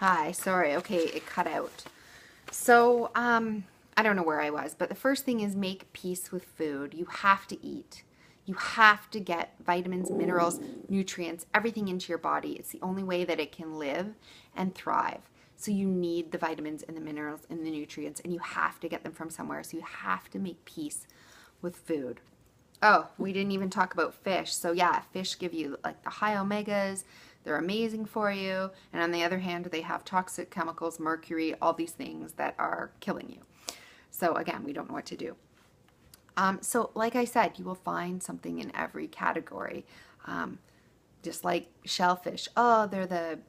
Hi, sorry. Okay, it cut out. So, I don't know where I was, but the first thing is make peace with food. You have to eat. You have to get vitamins, minerals, nutrients, everything into your body. It's the only way that it can live and thrive. So you need the vitamins and the minerals and the nutrients, and you have to get them from somewhere. So you have to make peace with food. Oh, we didn't even talk about fish. So yeah, fish give you like the high omegas. They're amazing for you. And on the other hand, they have toxic chemicals, mercury, all these things that are killing you. So again, we don't know what to do. So like I said, you will find something in every category. Um, just like shellfish. Oh, they're the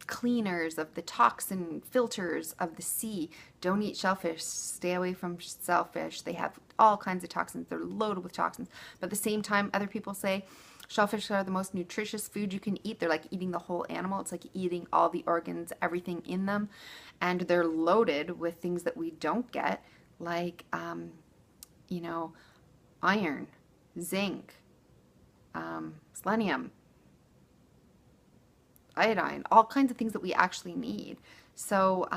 cleaners of the toxin filters of the sea. Don't eat shellfish. Stay away from shellfish. They have all kinds of toxins. They're loaded with toxins. But at the same time, other people say shellfish are the most nutritious food you can eat. They're like eating the whole animal. It's like eating all the organs, everything in them. And they're loaded with things that we don't get, like, you know, iron, zinc, selenium, iodine, all kinds of things that we actually need. So,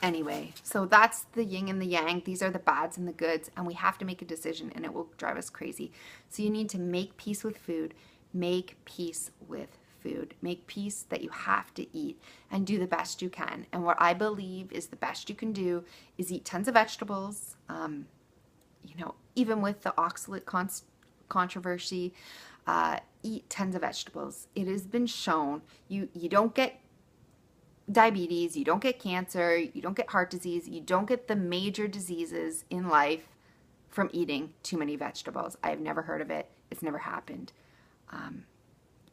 anyway, so that's the yin and the yang. These are the bads and the goods, and we have to make a decision, and it will drive us crazy. So, you need to make peace with food, make peace with food, make peace that you have to eat, and do the best you can. And what I believe is the best you can do is eat tons of vegetables. Even with the oxalate controversy, eat tons of vegetables. It has been shown you don't get diabetes, you don't get cancer, you don't get heart disease, you don't get the major diseases in life from eating too many vegetables. I have never heard of it. It's never happened.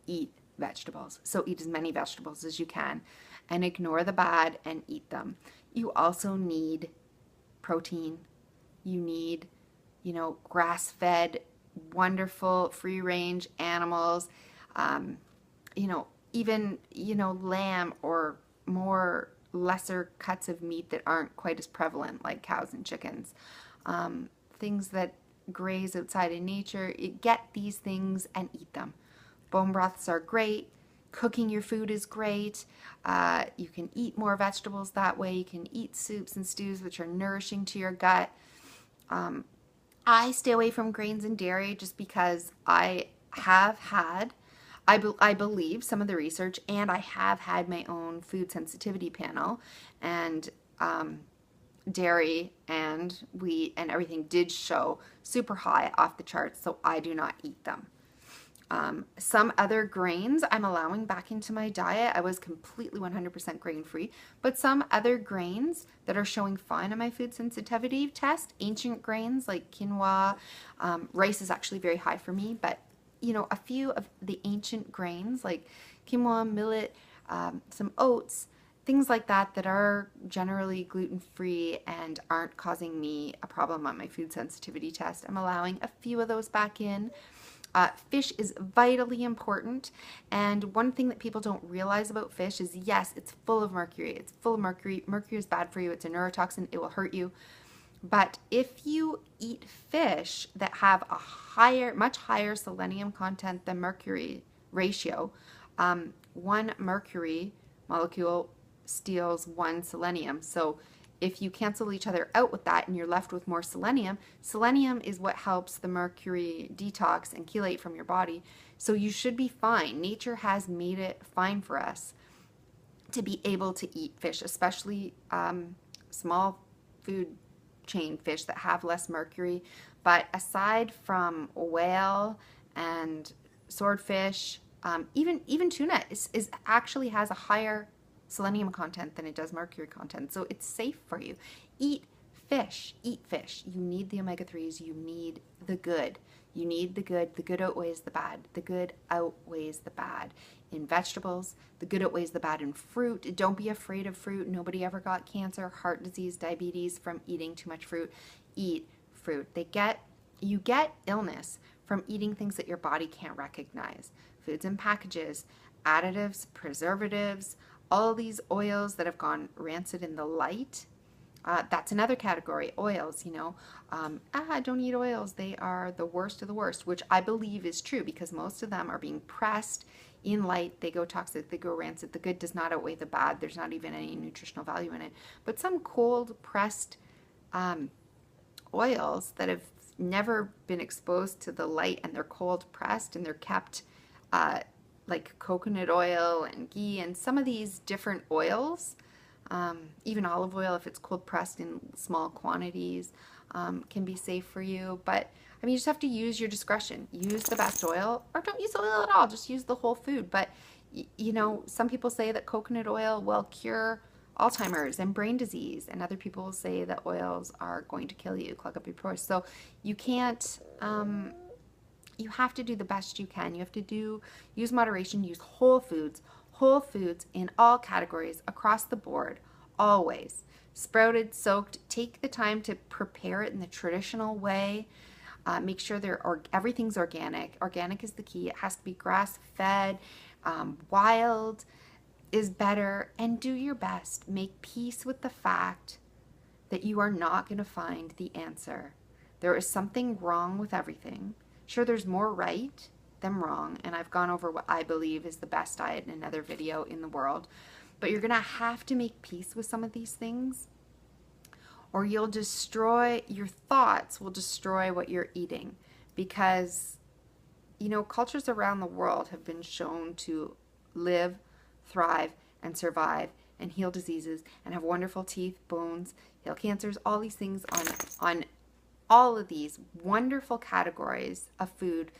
Eat vegetables. So eat as many vegetables as you can and ignore the bad and eat them. You also need protein. You need, grass-fed, wonderful, free-range animals. Um, even, lamb or more lesser cuts of meat that aren't quite as prevalent, like cows and chickens. Things that graze outside in nature. Get these things and eat them. Bone broths are great. Cooking your food is great. You can eat more vegetables that way. You can eat soups and stews, which are nourishing to your gut. I stay away from grains and dairy just because I have had, I believe some of the research, and I have had my own food sensitivity panel, and dairy and wheat and everything did show super high off the charts, so I do not eat them. Some other grains I'm allowing back into my diet. I was completely 100% grain free, but some other grains that are showing fine on my food sensitivity test, ancient grains like quinoa, rice is actually very high for me, but a few of the ancient grains like quinoa, millet, some oats, things like that that are generally gluten-free and aren't causing me a problem on my food sensitivity test. I'm allowing a few of those back in. Fish is vitally important, and one thing that people don't realize about fish is, yes, it's full of mercury. It's full of mercury. Mercury is bad for you. It's a neurotoxin. It will hurt you. But if you eat fish that have a much higher selenium content than mercury ratio, one mercury molecule steals one selenium. So if you cancel each other out with that and you're left with more selenium, selenium is what helps the mercury detox and chelate from your body. So you should be fine. Nature has made it fine for us to be able to eat fish, especially small food chain fish that have less mercury. But aside from whale and swordfish, even tuna is actually has a higher selenium content than it does mercury content. So it's safe for you. Eat fish. Eat fish. You need the omega-3s. You need the good. You need the good. The good outweighs the bad. The good outweighs the bad in vegetables. The good outweighs the bad in fruit. Don't be afraid of fruit. Nobody ever got cancer, heart disease, diabetes from eating too much fruit. Eat fruit. You get illness from eating things that your body can't recognize. Foods and packages, additives, preservatives, all these oils that have gone rancid in the light That's another category, oils, don't eat oils. They are the worst of the worst, which I believe is true because most of them are being pressed in light. They go toxic, they go rancid. The good does not outweigh the bad. There's not even any nutritional value in it. But some cold pressed oils that have never been exposed to the light and they're cold pressed and they're kept like coconut oil and ghee and some of these different oils, even olive oil, if it's cold pressed in small quantities, can be safe for you. But I mean, you just have to use your discretion. Use the best oil, or don't use oil at all. Just use the whole food. But some people say that coconut oil will cure Alzheimer's and brain disease, and other people will say that oils are going to kill you, clog up your pores. So you can't. You have to do the best you can. You have to use moderation. Use whole foods in all categories across the board, always. Sprouted, soaked. Take the time to prepare it in the traditional way. Make sure everything's organic. Organic is the key. It has to be grass-fed, wild is better, and do your best. Make peace with the fact that you are not going to find the answer. There is something wrong with everything. Sure, there's more right than wrong, and I've gone over what I believe is the best diet in another video in the world, but you're going to have to make peace with some of these things, or your thoughts will destroy what you're eating, because cultures around the world have been shown to live, thrive, and survive and heal diseases and have wonderful teeth, bones, heal cancers, all these things on all of these wonderful categories of food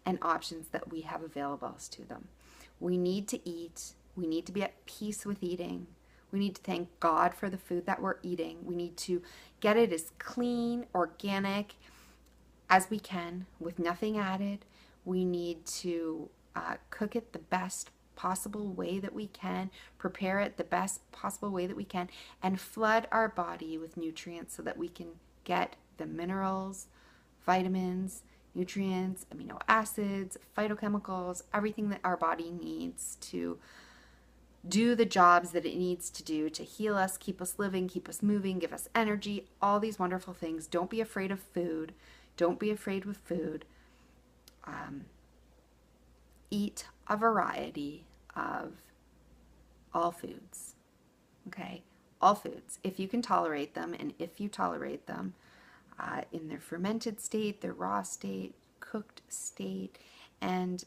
and options that we have available to them. We need to eat. We need to be at peace with eating. We need to thank God for the food that we're eating. We need to get it as clean, organic as we can with nothing added. We need to cook it the best possible way that we can, prepare it the best possible way that we can, and flood our body with nutrients so that we can get the minerals, vitamins, nutrients, amino acids, phytochemicals, everything that our body needs to do the jobs that it needs to do to heal us, keep us living, keep us moving, give us energy, all these wonderful things. Don't be afraid of food. Don't be afraid with food. Eat a variety of all foods, okay? All foods, if you can tolerate them, and if you tolerate them in their fermented state, their raw state, cooked state, and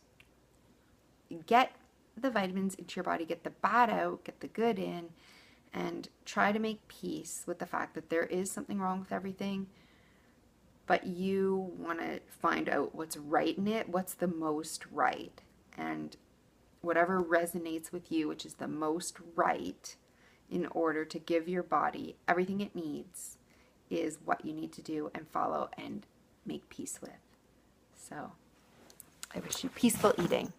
get the vitamins into your body, get the bad out, get the good in, and try to make peace with the fact that there is something wrong with everything, but you want to find out what's right in it, what's the most right, and whatever resonates with you, which is the most right in order to give your body everything it needs, is what you need to do and follow and make peace with. So I wish you peaceful eating.